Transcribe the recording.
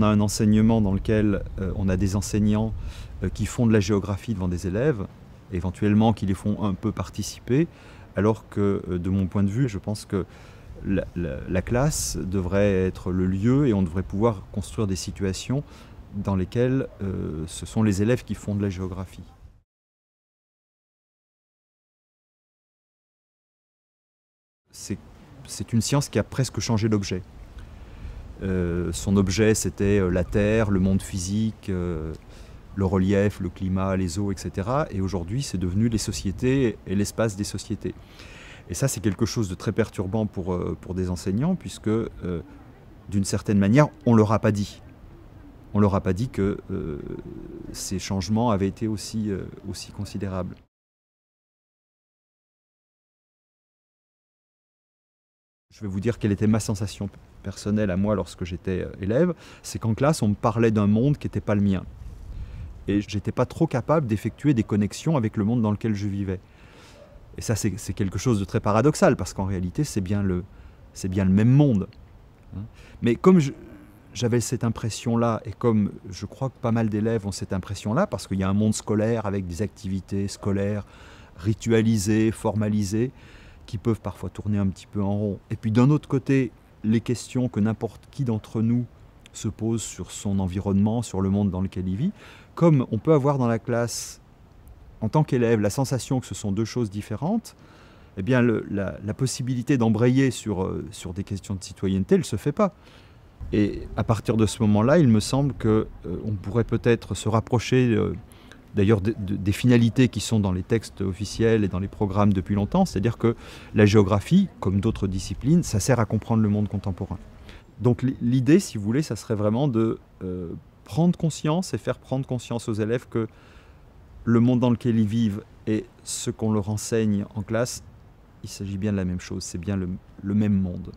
a un enseignement dans lequel on a des enseignants qui font de la géographie devant des élèves, éventuellement qui les font un peu participer, alors que de mon point de vue, je pense que la classe devrait être le lieu et on devrait pouvoir construire des situations dans lesquelles ce sont les élèves qui font de la géographie. C'est une science qui a presque changé d'objet. Son objet, c'était la Terre, le monde physique, le relief, le climat, les eaux, etc. Et aujourd'hui, c'est devenu les sociétés et l'espace des sociétés. Et ça, c'est quelque chose de très perturbant pour des enseignants, puisque, d'une certaine manière, on ne leur a pas dit. On ne leur a pas dit que ces changements avaient été aussi considérables. Je vais vous dire quelle était ma sensation personnelle à moi lorsque j'étais élève. C'est qu'en classe, on me parlait d'un monde qui n'était pas le mien. Et je n'étais pas trop capable d'effectuer des connexions avec le monde dans lequel je vivais. Et ça, c'est quelque chose de très paradoxal, parce qu'en réalité, c'est bien le même monde. Mais comme j'avais cette impression-là, et comme je crois que pas mal d'élèves ont cette impression-là, parce qu'il y a un monde scolaire avec des activités scolaires ritualisées, formalisées, qui peuvent parfois tourner un petit peu en rond. Et puis d'un autre côté, les questions que n'importe qui d'entre nous se pose sur son environnement, sur le monde dans lequel il vit, comme on peut avoir dans la classe, en tant qu'élève, la sensation que ce sont deux choses différentes, eh bien la possibilité d'embrayer sur des questions de citoyenneté, elle ne se fait pas. Et à partir de ce moment-là, il me semble qu'on pourrait peut-être se rapprocher d'ailleurs des finalités qui sont dans les textes officiels et dans les programmes depuis longtemps, c'est-à-dire que la géographie, comme d'autres disciplines, ça sert à comprendre le monde contemporain. Donc l'idée, si vous voulez, ça serait vraiment de prendre conscience et faire prendre conscience aux élèves que le monde dans lequel ils vivent et ce qu'on leur enseigne en classe, il s'agit bien de la même chose, c'est bien le même monde.